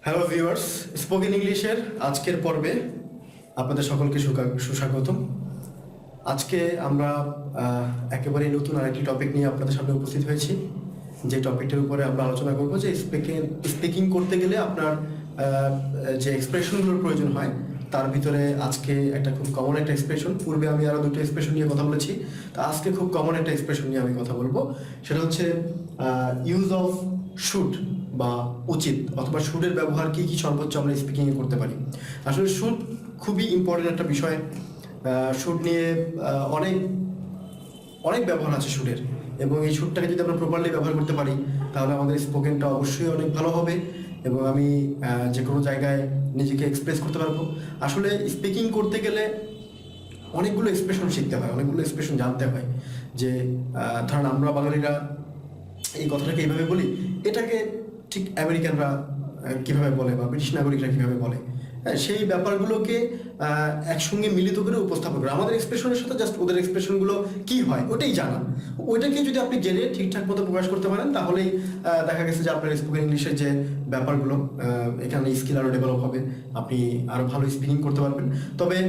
Hello viewers, spoken ইংলিশের আজকের পর্বে আপনাদের সকলকে সুস্বাগতম। আজকে আমরা একেবারে নতুন আরেকটি টপিক নিয়ে আপনাদের সামনে উপস্থিত হয়েছি। যে টপিকটার উপরে আমরা আলোচনা করব যে স্পিকিং করতে গেলে আপনার যে এক্সপ্রেশনগুলোর প্রয়োজন হয় তার ভিতরে আজকে একটা খুব কমন একটা এক্সপ্রেশন। পূর্বে আমি আরও দুটো এক্সপ্রেশন নিয়ে কথা বলেছি, তা আজকে খুব কমন একটা এক্সপ্রেশন নিয়ে আমি কথা বলবো। সেটা হচ্ছে ইউজ অফ শুড বা উচিত, অথবা শুডের ব্যবহার কি কি সর্বোচ্চ আমরা স্পিকিংয়ে করতে পারি। আসলে শুড খুবই ইম্পর্টেন্ট একটা বিষয়। শুড নিয়ে অনেক অনেক ব্যবহার আছে শুডের, এবং এই শুডটাকে যদি আমরা প্রপারলি ব্যবহার করতে পারি তাহলে আমাদের স্পোকেনটা অবশ্যই অনেক ভালো হবে, এবং আমি যে কোনো জায়গায় নিজেকে এক্সপ্রেস করতে পারবো। আসলে স্পিকিং করতে গেলে অনেকগুলো এক্সপ্রেশন শিখতে হয়, অনেকগুলো এক্সপ্রেশন জানতে হয়। যে ধরেন আমরা বাঙালিরা এই কথাটাকে এইভাবে বলি, এটাকে ঠিক আমেরিকানরা কীভাবে বলে বা ব্রিটিশ নাগরিকরা কীভাবে বলে, সেই ব্যাপারগুলোকে একসঙ্গে মিলিত করে উপস্থাপন করে আমাদের এক্সপ্রেশনের সাথে জাস্ট ওদের এক্সপ্রেশনগুলো কী হয় ওটাই জানা। ওইটাকে যদি আপনি জেনে ঠিকঠাক মতো প্রকাশ করতে পারেন তাহলেই দেখা গেছে যে আপনার স্পোকেন ইংলিশের যে ব্যাপারগুলো এখানে স্কিল আরও ডেভেলপ হবে, আপনি আরও ভালো স্পিকিং করতে পারবেন। তবে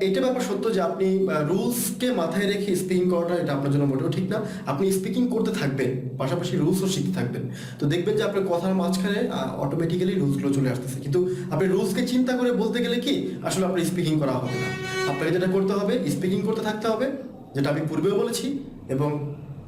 এটা ব্যাপার সত্য যে আপনি রুলসকে মাথায় রেখে স্পিকিং করাটা এটা আপনার জন্য মোটেও ঠিক না। আপনি স্পিকিং করতে থাকবেন, পাশাপাশি রুলসও শিখতে থাকবেন, তো দেখবেন যে আপনার কথার মাঝখানে অটোমেটিক্যালি রুলসগুলো চলে আসতেছে। কিন্তু আপনি রুলসকে চিন্তা করে বলতে গেলে কি আসলে আপনার স্পিকিং করা হবে না। আপনাকে যেটা করতে হবে, স্পিকিং করতে থাকতে হবে, যেটা আমি পূর্বেও বলেছি, এবং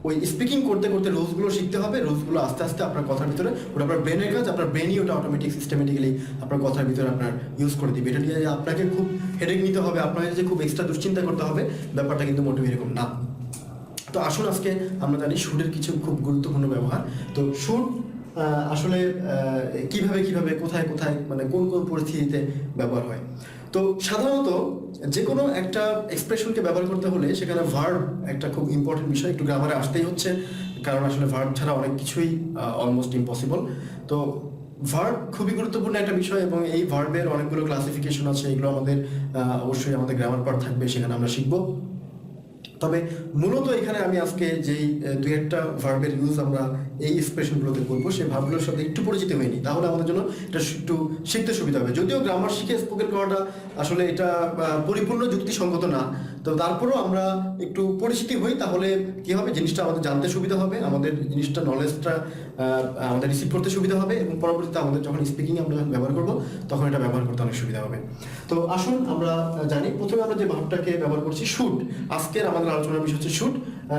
ওই স্পিকিং করতে করতে রুলসগুলো শিখতে হবে। রুলসগুলো আস্তে আস্তে আপনার কথার ভিতরে, ওটা আপনার ব্রেনের কাজ, আপনার ব্রেনই ওটা অটোমেটিক সিস্টেমেটিক্যালি আপনার কথার ভিতরে আপনার ইউজ করে দিবে। এটা নিয়ে আপনাকে খুব হেডেক নিতে হবে, আপনাকে যে খুব এক্সট্রা দুশ্চিন্তা করতে হবে, ব্যাপারটা কিন্তু মোটেও এরকম না। তো আসুন আজকে আমরা জানি শুডের কিছু খুব গুরুত্বপূর্ণ ব্যবহার। তো শুড আসলে কিভাবে কোথায় কোথায় মানে কোন কোন পরিস্থিতিতে ব্যবহার হয়। তো সাধারণত যে কোনো একটা এক্সপ্রেশনকে ব্যবহার করতে হলে সেখানে ভার্ব একটা খুব ইম্পর্টেন্ট বিষয়, একটু গ্রামারে আসতেই হচ্ছে, কারণ আসলে ভার্ব ছাড়া অনেক কিছুই অলমোস্ট ইম্পসিবল। তো ভার্ব খুবই গুরুত্বপূর্ণ একটা বিষয়, এবং এই ভার্বের অনেকগুলো ক্লাসিফিকেশন আছে, এগুলো আমাদের অবশ্যই আমাদের গ্রামার পার্ট থাকবে, সেখানে আমরা শিখবো। তবে মূলত এখানে আমি আজকে যেই দুই একটা ভার্বের ইউজ আমরা এই এক্সপ্রেশনগুলোতে করবো, সেই ভার্বগুলোর সাথে একটু পরিচিত হয়নি, তাহলে আমাদের জন্য এটা একটু শিখতে সুবিধা হবে। যদিও গ্রামার শিখে স্পোকেন করাটা আসলে এটা পরিপূর্ণ যুক্তিসঙ্গত না, তো তারপরেও আমরা একটু পরিচিতি হই, তাহলে কী হবে, জিনিসটা আমাদের জানতে সুবিধা হবে, আমাদের জিনিসটা নলেজটা আমাদের রিসিভ করতে সুবিধা হবে, এবং পরবর্তীতে আমাদের যখন স্পিকিং আমরা ব্যবহার করবো তখন এটা ব্যবহার করতে অনেক সুবিধা হবে। তো আসুন আমরা জানি, প্রথমে আমরা যে ভার্বটাকে ব্যবহার করছি শুড। আজকের আমাদের আলোচনার বিষয় হচ্ছে শুড।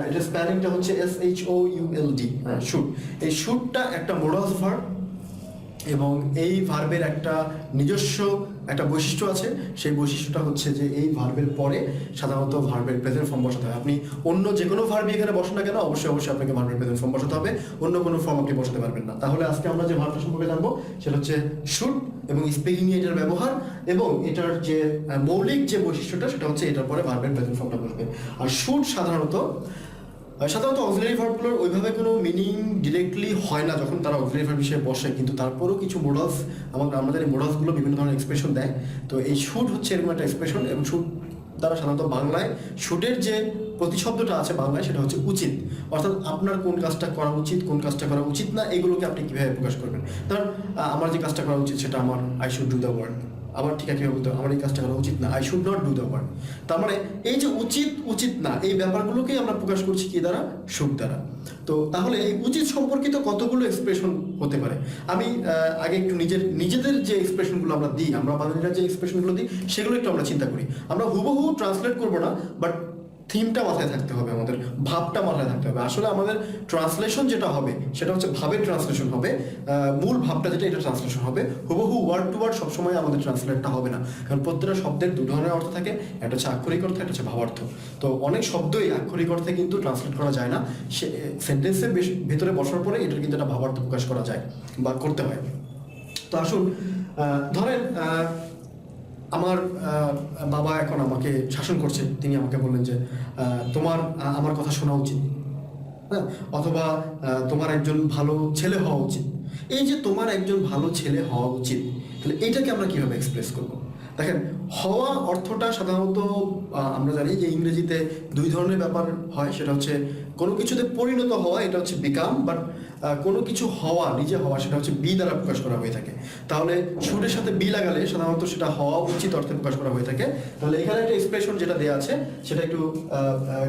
এটা স্পেলিংটা হচ্ছে SHOULD, শুড। এই শুডটা একটা মোডাল ভার্ব, এবং এই ভার্বের একটা নিজস্ব একটা বৈশিষ্ট্য আছে। সেই বৈশিষ্ট্যটা হচ্ছে যে এই ভার্বের পরে সাধারণত ভার্বের প্রেজেন্ট ফর্ম বসাতে হয়। আপনি অন্য যে কোনো ভার্ব এখানে বসান না কেন, অবশ্যই আপনাকে ভার্বের প্রেজেন্ট ফর্ম বসাতে হবে, অন্য কোনো ফর্ম আপনি বসাতে পারবেন না। তাহলে আজকে আমরা যে ভার্বটা সম্পর্কে জানবো সেটা হচ্ছে শুড, এবং স্পিকিং এটার ব্যবহার, এবং এটার যে মৌলিক যে বৈশিষ্ট্যটা সেটা হচ্ছে এটার পরে ভার্বের প্রেজেন্ট ফর্মটা বসবে। আর শুড সাধারণত অক্সিলারি ভার্বগুলোর ওইভাবে কোনো মিনিং ডিরেক্টলি হয় না যখন তারা অক্সিলারি ভার্ব হিসেবে বসে, কিন্তু তারপরেও কিছু মোডালস, আমাদের এই মোডালসগুলো বিভিন্ন ধরনের এক্সপ্রেশন দেয়। তো এই শুড হচ্ছে এরকম একটা এক্সপ্রেশন, এবং শুড দ্বারা সাধারণত বাংলায় শুডের যে প্রতিশব্দটা আছে বাংলায় সেটা হচ্ছে উচিত, অর্থাৎ আপনার কোন কাজটা করা উচিত, কোন কাজটা করা উচিত না, এগুলোকে আপনি কীভাবে প্রকাশ করবেন। ধর আমার যে কাজটা করা উচিত সেটা আমার I should do the work, আবার ঠিক আছে বলতে আমার এই কাজটা করা উচিত না, I should not do the work. তার মানে এই যে উচিত উচিত না এই ব্যাপারগুলোকেই আমরা প্রকাশ করছি কি দ্বারা, শুড দ্বারা। তো তাহলে এই উচিত সম্পর্কিত কতগুলো এক্সপ্রেশন হতে পারে, আমি আগে একটু নিজেদের যে এক্সপ্রেশনগুলো আমরা দিই, আমরা বাঙালিরা যে এক্সপ্রেশনগুলো দিই সেগুলো একটু আমরা চিন্তা করি। আমরা হুবহু ট্রান্সলেট করবো না, বাট থিমটা মাথায় থাকতে হবে, আমাদের ভাবটা মাথায় থাকতে হবে। আসলে আমাদের ট্রান্সলেশন যেটা হবে সেটা হচ্ছে ভাবের ট্রান্সলেশন হবে, মূল ভাবটা যেটা এটা ট্রান্সলেশন হবে। হুবহু ওয়ার্ড টু ওয়ার্ড সবসময় আমাদের ট্রান্সলেটটা হবে না, কারণ প্রত্যেকটা শব্দের দু ধরনের অর্থ থাকে, একটা হচ্ছে আক্ষরিক অর্থ, একটা হচ্ছে ভাবার্থ। তো অনেক শব্দই আক্ষরিক অর্থে কিন্তু ট্রান্সলেট করা যায় না, সে সেন্টেন্সের ভেতরে বসার পরে এটার কিন্তু একটা ভাবার্থ প্রকাশ করা যায় বা করতে হয়। তো আসুন ধরেন আমার বাবা এখন আমাকে শাসন করছে, তিনি আমাকে বললেন যে তোমার আমার কথা শোনা উচিত, হ্যাঁ, অথবা তোমার একজন ভালো ছেলে হওয়া উচিত। এই যে তোমার একজন ভালো ছেলে হওয়া উচিত, তাহলে এইটাকে আমরা কীভাবে এক্সপ্রেস করবো? দেখেন, হওয়া অর্থটা সাধারণত আমরা জানি যে ইংরেজিতে দুই ধরনের ব্যাপার হয়, সেটা হচ্ছে কোনো কিছুতে পরিণত হওয়া, এটা হচ্ছে বিকাম, বাট কোনো কিছু হওয়া, নিজে হওয়া, সেটা হচ্ছে বি দ্বারা প্রকাশ করা হয়ে থাকে। তাহলে শুডের সাথে বি লাগালে সাধারণত সেটা হওয়া উচিত অর্থে প্রকাশ করা হয়ে থাকে। তাহলে এখানে একটা এক্সপ্রেশন যেটা দেওয়া আছে সেটা একটু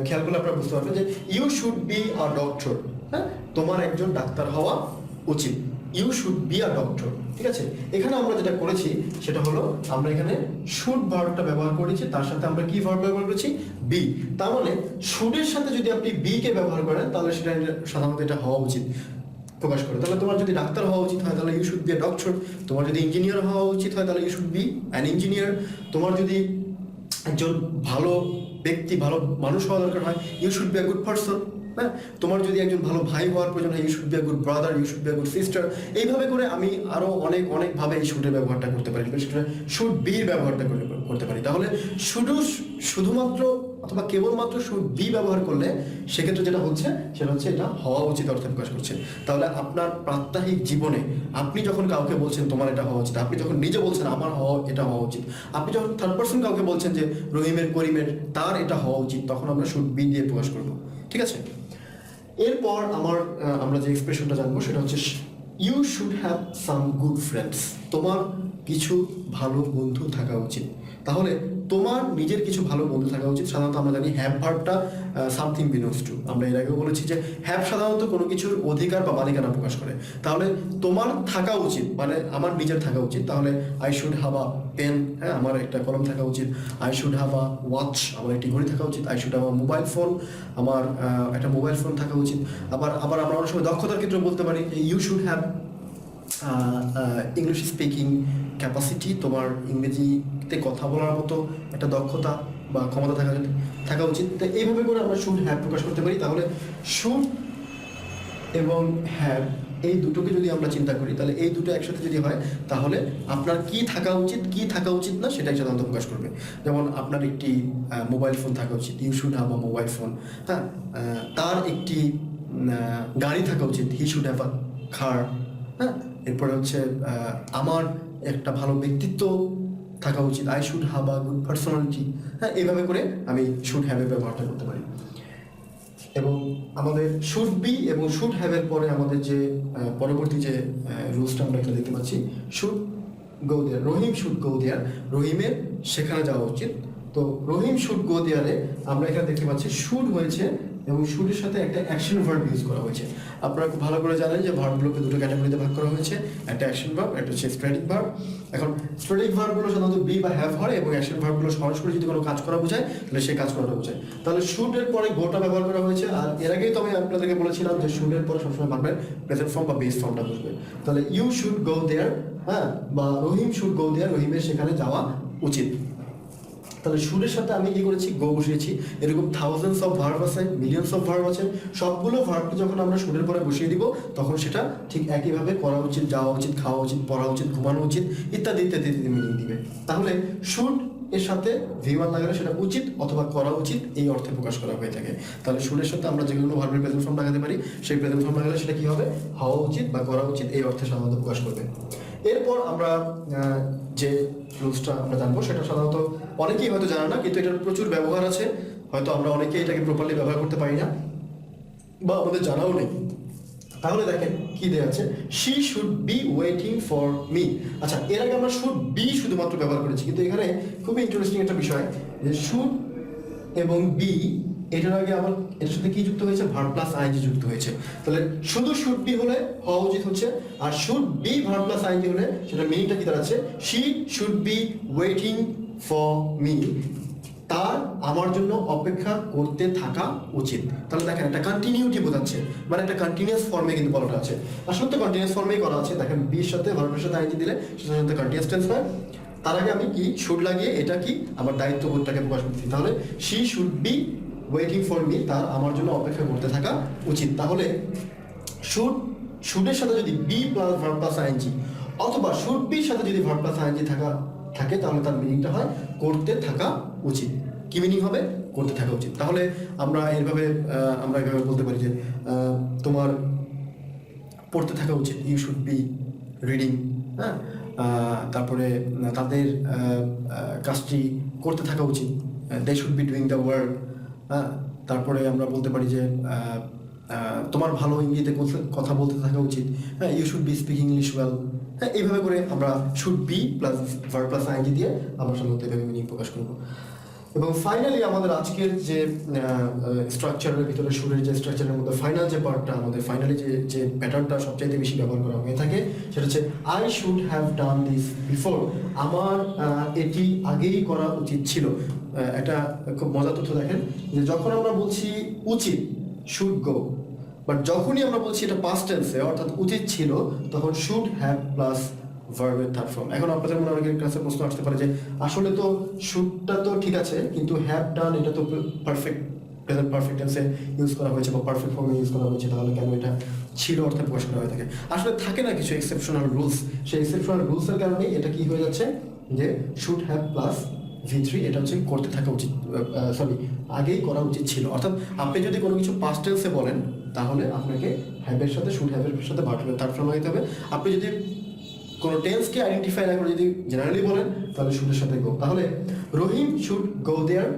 খেয়াল করলে আপনারা বুঝতে পারবেন যে you should be a doctor. হ্যাঁ, তোমার একজন ডাক্তার হওয়া উচিত। You should be a doctor. ঠিক আছে, এখানে আমরা যেটা করেছি সেটা হলো আমরা এখানে শুড ভার্বটা ব্যবহার করেছি, তার সাথে আমরা কি ভার্ব ব্যবহার করেছি? বি। তার মানে শুডের সাথে যদি আপনি বি কে ব্যবহার করেন তাহলে সেটা সাধারণত এটা হওয়া উচিত প্রকাশ করে। তাহলে তোমার যদি ডাক্তার হওয়া উচিত হয় তাহলে you should be a doctor. তোমার যদি ইঞ্জিনিয়ার হওয়া উচিত হয় তাহলে you should be an engineer. তোমার যদি একজন ভালো ব্যক্তি, ভালো মানুষ হওয়া দরকার হয়, you should be a good person. হ্যাঁ, তোমার যদি একজন ভালো ভাই হওয়ার প্রয়োজন হয়, you should be a good brother, you should be a good sister. এইভাবে করে আমি আরো অনেকভাবে এই শুডের ব্যবহারটা করতে পারি, সেটা শুড বির ব্যবহারটা করতে পারি। তাহলে শুধুমাত্র অথবা কেবলমাত্র শুড বি ব্যবহার করলে সেক্ষেত্রে যেটা হচ্ছে সেটা হচ্ছে এটা হওয়া উচিত অর্থে প্রকাশ করছে। তাহলে আপনার প্রাত্যহিক জীবনে আপনি যখন কাউকে বলছেন তোমার এটা হওয়া উচিত, আপনি যখন নিজে বলছেন আমার এটা হওয়া উচিত, আপনি যখন থার্ড পার্সন কাউকে বলছেন যে রহিমের, করিমের, তার এটা হওয়া উচিত, তখন আমরা শুড বি দিয়ে প্রকাশ করবো। ঠিক আছে, এরপর আমরা যে এক্সপ্রেশনটা জানবো সেটা হচ্ছে you should have some good friends. তোমার কিছু ভালো বন্ধু থাকা উচিত। তাহলে তোমার নিজের কিছু ভালো বন্ধু থাকা উচিত। সাধারণত আমরা জানি হ্যাভ ভার্বটা সামথিং বিলংস টু। আমরা এর আগেও বলেছি যে হ্যাভ সাধারণত কোনো কিছুর অধিকার বা মালিকানা প্রকাশ করে। তাহলে তোমার থাকা উচিত মানে আমার নিজের থাকা উচিত। তাহলে I should have a pen, হ্যাঁ, আমার একটা কলম থাকা উচিত। I should have a watch, আমার একটি ঘড়ি থাকা উচিত। I should have a mobile phone, আমার একটা মোবাইল ফোন থাকা উচিত। আবার আমরা অনেক সময় দক্ষতার ক্ষেত্রে বলতে পারি you should have English speaking capacity, তোমার ইংরেজিতে কথা বলার মতো একটা দক্ষতা বা ক্ষমতা থাকা উচিত। তো এইভাবে করে আমরা শুড হ্যাভ প্রকাশ করতে পারি। তাহলে শুড এবং হ্যাভ এই দুটোকে যদি আমরা চিন্তা করি তাহলে এই দুটো একসাথে যদি হয় তাহলে আপনার কি থাকা উচিত, কি থাকা উচিত না সেটাই সাধারণত প্রকাশ করবে। যেমন আপনার একটি মোবাইল ফোন থাকা উচিত, you should have a mobile phone. হ্যাঁ, তার একটি গাড়ি থাকা উচিত, হি শুড হ্যাভ আ কার। হ্যাঁ, এরপরে হচ্ছে আমার একটা ভালো ব্যক্তিত্ব থাকা উচিত, I should have a good personality. হ্যাঁ, এইভাবে করে আমি শুড হ্যাভের ব্যবহারটা করতে পারি। এবং আমাদের শুড বি এবং শুড হ্যাভের পরে আমাদের যে পরবর্তী যে রুলসটা আমরা এখানে দেখতে পাচ্ছি, should go there, Rahim should go দেয়ার, রহিমের সেখানে যাওয়া উচিত। তো রহিম শুড গো দেয়ারে আমরা এখানে দেখতে পাচ্ছি শুড হয়েছে এবং শুডের সাথে একটা অ্যাকশন ভার্ব ইউজ করা হয়েছে। আপনারা খুব ভালো করে জানেন যে ভার্বগুলোকে দুটো ক্যাটাগরিতে ভাগ করা হয়েছে, একটা অ্যাকশন ভার্ব, একটা হচ্ছে স্ট্র্যাটিক ভার্ব। এখন স্ট্র্যাটিক ভার্বগুলো সাধারণত বি বা হ্যাভ হয় এবং অ্যাকশন ভার্বগুলো সরাসরি যদি কোনো কাজ করা বোঝায় তাহলে সেই কাজ করাটা বোঝায়। তাহলে শুডের পরে গোটা ব্যবহার করা হয়েছে। আর এর আগেই তো আমি আপনাদেরকে বলেছিলাম যে শুডের পরে সবসময় ভার্বের প্রেজেন্ট ফর্ম বা বেস ফর্মটা বসবে। তাহলে ইউ শুড গো দেয়ার, হ্যাঁ, বা রহিম শুড গো দেয়ার, রহিমের সেখানে যাওয়া উচিত। তাহলে শুডের সাথে আমি কি করেছি, গো বসিয়েছি। এরকম থাউজেন্ডস অফ ভার্ব আছে, মিলিয়নস অফ ভার্ব আছে, সবগুলো ভার্বকে যখন আমরা শুডের পরে বসিয়ে দিব তখন সেটা ঠিক একইভাবে করা উচিত, যাওয়া উচিত, খাওয়া উচিত, পড়া উচিত, ঘুমানো উচিত ইত্যাদি ইত্যাদি মিনিং দিবে। তাহলে শুড এর সাথে V1 লাগালে সেটা উচিত অথবা করা উচিত এই অর্থে প্রকাশ করা হয়ে থাকে। তাহলে শুডের সাথে আমরা যেগুলো ভার্বের প্রেজেন্ট ফর্ম লাগাতে পারি সেই প্রেজেন্ট ফর্ম লাগালে সেটা কি হবে, হওয়া উচিত বা করা উচিত এই অর্থে সাধারণত প্রকাশ করবে। এরপর আমরা যে রুলসটা আমরা জানবো সেটা সাধারণত অনেকেই হয়তো জানে না, কিন্তু এটার প্রচুর ব্যবহার আছে, হয়তো আমরা অনেকেই এটাকে প্রপারলি ব্যবহার করতে পারি না বা আমাদের জানাও নেই। তাহলে দেখেন কি দেওয়া আছে, she should be waiting for me. আচ্ছা, এর আগে আমরা শুড বি শুধুমাত্র ব্যবহার করেছি, কিন্তু এখানে খুবই ইন্টারেস্টিং একটা বিষয় যে শুড এবং বি এটার আগে আবার এটার সাথে কি যুক্ত হয়েছে, ভার্ব প্লাস আইএনজি যুক্ত হয়েছে। তাহলে শুধু শুড বি হলে হওয়া উচিত হচ্ছে, আর should be verb plus ING হলে সেটা মিনিংটা কি দাঁড়াচ্ছে, she should be waiting for me, তার আমার জন্য অপেক্ষা করতে থাকা উচিত। তাহলে দেখেন একটা কন্টিনিউটি বোঝাচ্ছে, মানে একটা কন্টিনিউয়াস ফর্মে কিন্তু বলাটা আছে। আসলে তো কন্টিনিউয়াস ফর্মেই করা আছে। দেখেন বির সাথে ভার্বের সাথে আইএনজি দিলে সেটা সাথে কন্টিনিউয়াস টেন্স হয়। তার আগে আমি কি শুড লাগিয়ে এটা কি আমার দায়িত্ববোধটাকে প্রকাশ করছি। তাহলে she should be waiting for me, তার আমার জন্য অপেক্ষা করতে থাকা উচিত। তাহলে শুডের সাথে যদি be plus verb plus ING অথবা শুড বির সাথে যদি ভার্ব প্লাস আইএনজি থাকে তাহলে তার মিনিংটা হয় করতে থাকা উচিত। কি মিনিং হবে, করতে থাকা উচিত। তাহলে আমরা এইভাবে বলতে পারি যে তোমার পড়তে থাকা উচিত, ইউ শুড বি রিডিং। হ্যাঁ, তারপরে তাদের কাজটি করতে থাকা উচিত, they should be doing the work. তারপরে আমরা বলতে পারি যে তোমার ভালো ইংরেজিতে কথা বলতে থাকা উচিত, হ্যাঁ, you should be speaking English well. হ্যাঁ, এইভাবে করে আমরা should be plus verb plus ING দিয়ে আমরা সাধারণত এভাবে মিনিং প্রকাশ করবো। এবং ফাইনালি আমাদের আজকের যে স্ট্রাকচারের ভিতরে সুরের যে স্ট্রাকচারের মধ্যে ফাইনাল যে পার্টটা, আমাদের ফাইনালি যে প্যাটার্নটা সবচাইতে বেশি ব্যবহার করা হয়ে থাকে সেটা হচ্ছে I should have done this before. আমার এটি আগেই করা উচিত ছিল। একটা খুব মজার তথ্য দেখেন যে যখন আমরা বলছি উচিত, শুড গো, বাট যখনই আমরা বলছি এটা পাস্ট টেন্সে অর্থাৎ উচিত ছিল, তখন শুড হ্যাভ প্লাস ভার্বের থার্ড ফর্ম। এখন আপনাদের মনে অনেকের কাছে প্রশ্ন আসতে পারে যে আসলে তো শুডটা তো ঠিক আছে, কিন্তু হ্যাভ ডান এটা তো পারফেক্ট প্রেজেন্ট পারফেক্ট টেন্সে ইউজ করা হয়েছে বা পারফেক্ট ফর্মে ইউজ করা হয়েছে, তাহলে কেন এটা ছিল অর্থে প্রকাশ করা হয়ে থাকে? আসলে থাকে না কিছু এক্সেপশনাল রুলস, সেই এক্সেপশনাল রুলসের কারণে এটা কি হয়ে যাচ্ছে যে শুড হ্যাভ প্লাস V3 এটা হচ্ছে করতে থাকা উচিত, আগেই করা উচিত ছিল। অর্থাৎ আপনি যদি কোনো কিছু পাস্ট টেন্সে বলেন তাহলে আপনাকে হ্যাভের সাথে শুড হ্যাভের সাথে ভার্বের থার্ড ফর্ম হতে হবে। আপনি যদি কোনো টেন্সকে আইডেন্টিফাই না করে যদি জেনারেলি বলেন তাহলে শুডের সাথে গো। তাহলে রহিম শুড গো দেয়ার,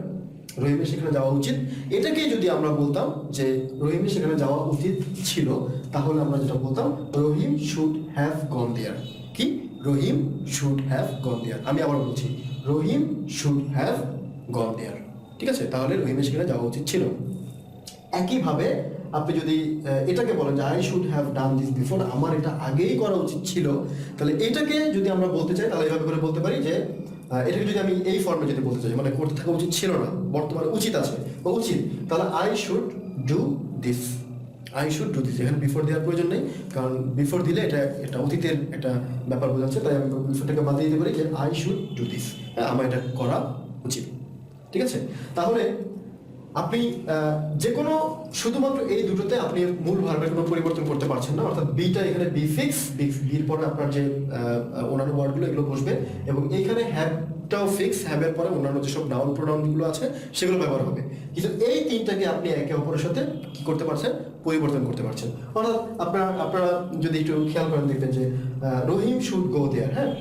রহিমের সেখানে যাওয়া উচিত। এটাকে যদি আমরা বলতাম যে রহিমের সেখানে যাওয়া উচিত ছিল, তাহলে আমরা যেটা বলতাম রহিম শুড হ্যাভ গন দেয়ার। কি? রহিম শুড হ্যাভ গন দেয়ার। আমি আবার বলছি রহিম শুড হ্যাভ গন দেয়ার। ঠিক আছে? তাহলে রহিমের সেখানে যাওয়া উচিত ছিল। একইভাবে আপনি যদি এটাকে বলেন যে I should have done this before, আমার এটা আগেই করা উচিত ছিল, তাহলে এটাকে যদি আমরা বলতে চাই তাহলে এইভাবে করে বলতে পারি যে এটাকে যদি আমি এই ফর্মে যদি বলতে চাই, মানে করতে থাকা উচিত ছিল না, বর্তমানে উচিত আছে বা উচিত, তাহলে I should do this. I should do this, এখানে বিফোর দেওয়ার প্রয়োজন নেই, কারণ বিফোর দিলে এটা অতীতের একটা ব্যাপার বোঝাচ্ছে, তাই আমি বিফোরটাকে বাদ দিতে পারি যে আই শুড ডু দিস, আমার এটা করা উচিত। ঠিক আছে? তাহলে আপনি যে কোনো শুধুমাত্র এই দুটোতে আপনি মূল ভার্বের কোনো পরিবর্তন করতে পারছেন না, অর্থাৎ বিটা এখানে বি ফিক্স, বির পরে আপনার যে অন্যান্য ওয়ার্ডগুলো এগুলো বসবে, এবং এইখানে হ্যাভটাও ফিক্স, হ্যাভের পরে অন্যান্য যেসব নাউন প্রোনাউনগুলো আছে সেগুলো ব্যবহার হবে। কিন্তু এই তিনটাকে আপনি একে অপরের সাথে কি করতে পারছেন? পরিবর্তন করতে পারছেন। অর্থাৎ আপনারা যদি একটু খেয়াল করেন দেখবেন যে রহিম শুড গো দেয়ার, হ্যাঁ,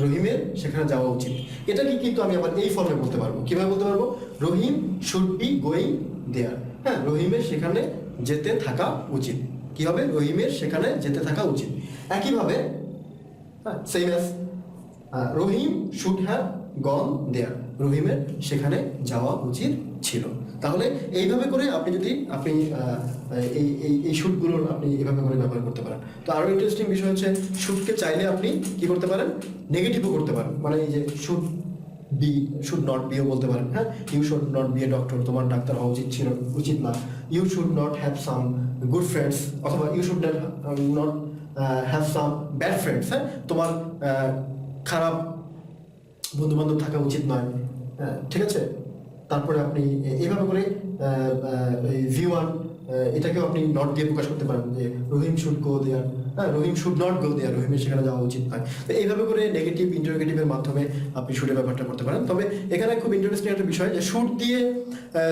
রহিমের সেখানে যাওয়া উচিত, এটাকে কিন্তু আমি আবার এই ফর্মে বলতে পারবো। কিভাবে বলতে পারবো? রহিম শুড বি গোয়িং দেয়ার। হ্যাঁ, রহিমের সেখানে যেতে থাকা উচিত। কি হবে? রহিমের সেখানে যেতে থাকা উচিত। একইভাবে same as Rahim should have gone there, রহিমের সেখানে যাওয়া উচিত ছিল। তাহলে এইভাবে করে আপনি যদি এই শুটগুলোর আপনি এইভাবে করে ব্যবহার করতে পারেন। তো আরও ইন্টারেস্টিং বিষয় হচ্ছে শুটকে চাইলে আপনি কি করতে পারেন? নেগেটিভও করতে পারেন। মানে এই যে শুড নট বিও বলতে পারেন। হ্যাঁ, you should not be a doctor, তোমার ডাক্তার হওয়া উচিত না। You should not have some good friends, অথবা you should not have some bad friends. হ্যাঁ, তোমার খারাপ বন্ধু বান্ধব থাকা উচিত নয়। ঠিক আছে? তারপরে আপনি এইভাবে করে V1 এটাকেও আপনি নট দিয়ে প্রকাশ করতে পারেন যে রহিম শুড গো দেয়ার, হ্যাঁ, রহিম শুড নট গো দেয়ার, রহিমের সেখানে যাওয়া উচিত নয়। তো এইভাবে করে নেগেটিভ ইন্টারোগেটিভের মাধ্যমে আপনি শুডের ব্যাপারটা করতে পারেন। তবে এখানে খুব ইন্টারেস্টিং একটা বিষয় যে শুড দিয়ে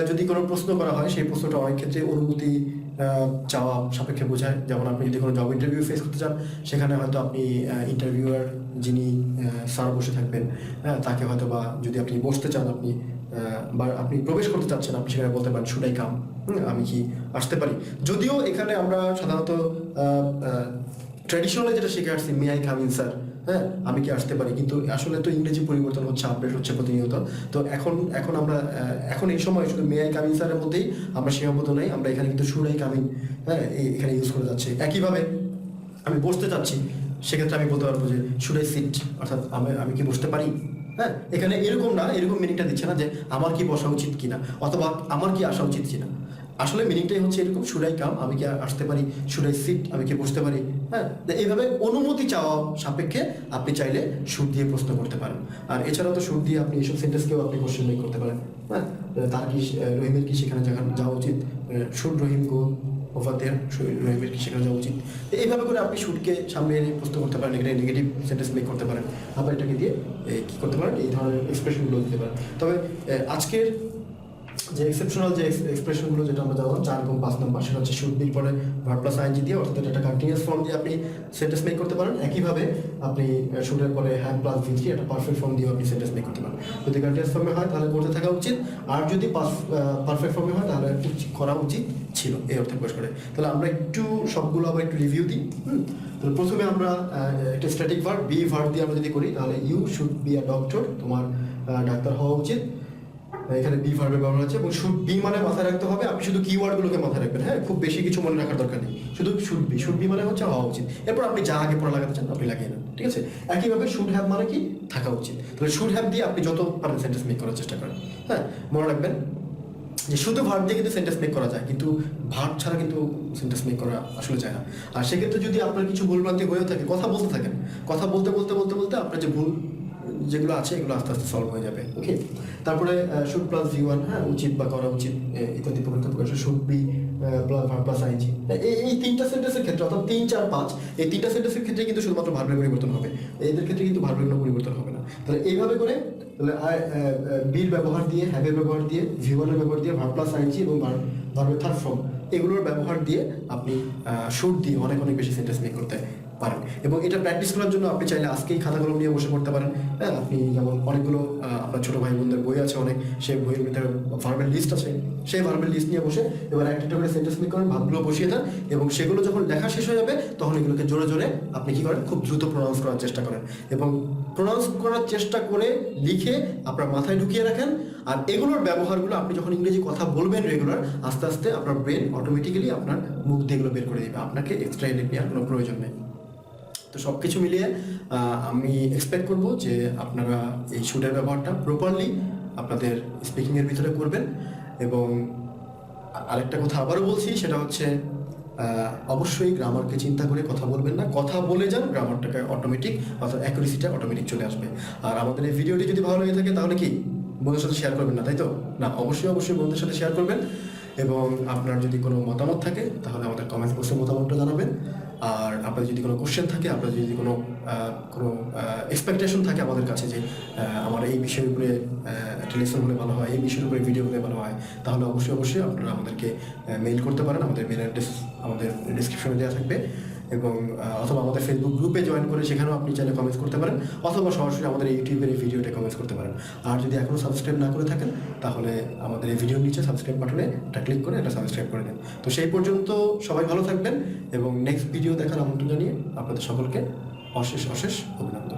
যদি কোনো প্রশ্ন করা হয়, সেই প্রশ্নটা অনেক ক্ষেত্রে অনুমতি চাওয়া সাপেক্ষে বোঝায়। যেমন আপনি যদি কোনো জব ইন্টারভিউ ফেস করতে চান, সেখানে হয়তো আপনি ইন্টারভিউয়ার যিনি স্যার বসে থাকবেন, তাকে হয়তো বা যদি আপনি বসতে চান, বা আপনি প্রবেশ করতে চাচ্ছেন, আপনি সেখানে বলতে পারেন শুড আই কাম, আমি কি আসতে পারি। যদিও এখানে আমরা সাধারণত ট্র্যাডিশনালি যেটা শিখে আসছি may I come in sir, হ্যাঁ, আমি কি আসতে পারি, কিন্তু আসলে তো ইংরেজি পরিবর্তন হচ্ছে, আপডেট হচ্ছে প্রতিনিয়ত। তো এখন আমরা এই সময় শুধু মে আই কাম ইন স্যারের মধ্যেই আমরা সীমাবদ্ধ নাই, আমরা এখানে কিন্তু শুড আই কাম ইন, হ্যাঁ, এখানে ইউজ করে যাচ্ছে। একইভাবে আমি বসতে চাচ্ছি, সেক্ষেত্রে আমি বলতে পারবো যে শুড আই সিট, অর্থাৎ আমি কি বসতে পারি। হ্যাঁ, এখানে এরকম মিনিংটা দিচ্ছে না যে আমার কি বসা উচিত কিনা, অথবা আমার কি আসা উচিত কিনা। আসলে মিনিংটাই হচ্ছে এরকম, শুড আই কাম, আমি কি আসতে পারি, শুড আই সিট, আমি কি বসতে পারি। হ্যাঁ, এইভাবে অনুমতি চাওয়া সাপেক্ষে আপনি চাইলে শুড দিয়ে প্রশ্ন করতে পারেন। আর এছাড়াও তো শুড দিয়ে আপনি এইসব সেন্টেন্সকেও আপনি কোশ্চেন মেক করতে পারেন। হ্যাঁ, তার কি রহিমের কি সেখানে যাওয়া উচিত, শুড রহিম গো ওভার দেয়ার, রহিমের কি সেখানে যাওয়া উচিত। এইভাবে করে আপনি শুডকে সামনে এনে প্রশ্ন করতে পারেন, এখানে নেগেটিভ সেন্টেন্স মেক করতে পারেন, আবার এটাকে দিয়ে কী করতে পারেন, এই ধরনের এক্সপ্রেশনগুলো দিতে পারেন। তবে আজকের যে এক্সেপশনাল যে এক্সপ্রেশনগুলো যেটা আমরা জানলাম 4 এবং 5 নাম্বার, সেটা হচ্ছে শুড বির পরে ভার্ব প্লাস আইএনজি দিয়ে, অর্থাৎ এটা কন্টিনিউয়াস ফর্ম দিয়ে আপনি সেন্টেন্স মেক করতে পারেন। একইভাবে আপনি শুডের পরে হ্যাভ প্লাস ভি3 এটা পারফেক্ট ফর্ম দিয়ে আপনি সেন্টেন্স মেক করতে পারেন। যদি কন্টিনিউয়াস ফর্মে হয় তাহলে করতে থাকা উচিত, আর যদি পারফেক্ট ফর্মে হয় তাহলে করা উচিত ছিল, এই অর্থে প্রকাশ করে। তাহলে আমরা একটু সবগুলো আবার একটু রিভিউ দিই। তাহলে প্রথমে আমরা একটা স্ট্যাটিক ভার্ব বি ভার্ব দিয়ে আমরা যদি করি, তাহলে you should be a doctor, তোমার ডাক্তার হওয়া উচিত। এখানে বি ভার্বের ব্যবহার আছে, এবং শুড বি মানে মাথায় রাখতে হবে, আপনি শুধু কিওয়ার্ডগুলোকে মাথায় রাখবেন, হ্যাঁ, খুব বেশি কিছু মনে রাখার দরকার নেই, শুধু শুড বি মানে হচ্ছে হওয়া উচিত। এরপর আপনি যা আগে পড়া লাগাতে চান আপনি লাগিয়ে নেন, ঠিক আছে। একইভাবে শুড হ্যাভ মানে কি, থাকা উচিত। তাহলে শুড হ্যাভ দিয়ে আপনি যত পারেন সেন্টেন্স মেক করার চেষ্টা করেন। হ্যাঁ, মনে রাখবেন যে শুধু ভার্ব দিয়ে কিন্তু সেন্টেন্স মেক করা যায়, কিন্তু ভার্ব ছাড়া কিন্তু সেন্টেন্স মেক করা আসলে যায় না। আর সেক্ষেত্রে যদি আপনার কিছু ভুলভ্রান্তি হয়েও থাকে, কথা বলতে থাকেন, কথা বলতে বলতে বলতে বলতে আপনার যে ভুল যেগুলো আছে এগুলো আস্তে আস্তে সলভ হয়ে যাবে। ওকে, তারপরে শুড প্লাস ভি1, হ্যাঁ, উচিত বা করা উচিত ইত্যাদি প্রকাশ should be verb plus ING. এই তিনটা সেন্টেন্সের ক্ষেত্রে, অর্থাৎ 3, 4, 5 এই তিনটা সেন্টেন্সের ক্ষেত্রে কিন্তু শুধুমাত্র ভার্বের পরিবর্তন হবে, এদের ক্ষেত্রে কিন্তু ভার্বের কোনো পরিবর্তন হবে না। তাহলে এইভাবে করে তাহলে বির ব্যবহার দিয়ে, হ্যাভের ব্যবহার দিয়ে, ভি1 এর ব্যবহার দিয়ে, ভার্ব প্লাস আইএনজি এবং ভার্বের থার্ড ফর্ম এগুলোর ব্যবহার দিয়ে আপনি শুড দিয়ে অনেক অনেক বেশি সেন্টেন্স মেক করতে পারেন। এবং এটা প্র্যাকটিস করার জন্য আপনি চাইলে আজকেই খাতা কলম নিয়ে বসে পড়তে পারেন। হ্যাঁ, আপনি যেমন অনেকগুলো আপনার ছোটো ভাই বোনদের বই আছে অনেক, সেই বইয়ের ভিতরে ভার্বের লিস্ট আছে, সেই ভার্বের লিস্ট নিয়ে বসে এবার একটা করে সেন্টেন্স মেক করেন, ভার্বগুলো বসিয়ে দেন, এবং সেগুলো যখন লেখা শেষ হয়ে যাবে তখন এগুলোকে জোরে জোরে আপনি কী করেন, খুব দ্রুত প্রনাউন্স করার চেষ্টা করেন, এবং প্রনাউন্স করার চেষ্টা করে লিখে আপনার মাথায় ঢুকিয়ে রাখেন। আর এগুলোর ব্যবহারগুলো আপনি যখন ইংরেজি কথা বলবেন রেগুলার, আস্তে আস্তে আপনার ব্রেন অটোমেটিক্যালি আপনার মুখ দিয়ে এগুলো বের করে দেবে, আপনাকে এক্সট্রা এডিট নেওয়ার কোনো প্রয়োজন নেই। তো সব কিছু মিলিয়ে আমি এক্সপেক্ট করব যে আপনারা এই শুডের ব্যবহারটা প্রপারলি আপনাদের স্পিকিংয়ের ভিতরে করবেন। এবং আরেকটা কথা আবারও বলছি, সেটা হচ্ছে অবশ্যই গ্রামারকে চিন্তা করে কথা বলবেন না, কথা বলে যান, গ্রামারটাকে অটোমেটিক অর্থাৎ অ্যাকুরেসিটা অটোমেটিক চলে আসবে। আর আমাদের এই ভিডিওটি যদি ভালো লেগে থাকে তাহলে কি বন্ধুদের সাথে শেয়ার করবেন না, তাই তো? না, অবশ্যই অবশ্যই বন্ধুদের সাথে শেয়ার করবেন। এবং আপনার যদি কোনো মতামত থাকে তাহলে আমাদের কমেন্ট বক্সে মতামতটা জানাবেন। আর আপনাদের যদি কোনো কোশ্চেন থাকে, আপনাদের যদি কোনো এক্সপেকটেশন থাকে আমাদের কাছে যে আমার এই বিষয়ের উপরে একটা লেসন হলে ভালো হয়, এই বিষয়ের উপরে ভিডিও হলে ভালো হয়, তাহলে অবশ্যই অবশ্যই আপনারা আমাদেরকে মেইল করতে পারেন। আমাদের মেল অ্যাড্রেস আমাদের ডিসক্রিপশনে দেওয়া থাকবে, এবং অথবা আমাদের ফেসবুক গ্রুপে জয়েন করে সেখানেও আপনি চাইলে কমেন্টস করতে পারেন, অথবা সরাসরি আমাদের ইউটিউবের এই ভিডিওতে কমেন্টস করতে পারেন। আর যদি এখনও সাবস্ক্রাইব না করে থাকেন তাহলে আমাদের এই ভিডিওর নিচে সাবস্ক্রাইব বাটনে একটা ক্লিক করে এটা সাবস্ক্রাইব করে দিন। তো সেই পর্যন্ত সবাই ভালো থাকবেন, এবং নেক্সট ভিডিও দেখার আমন্ত্রণ জানিয়ে আপনাদের সকলকে অশেষ অশেষ অভিনন্দন।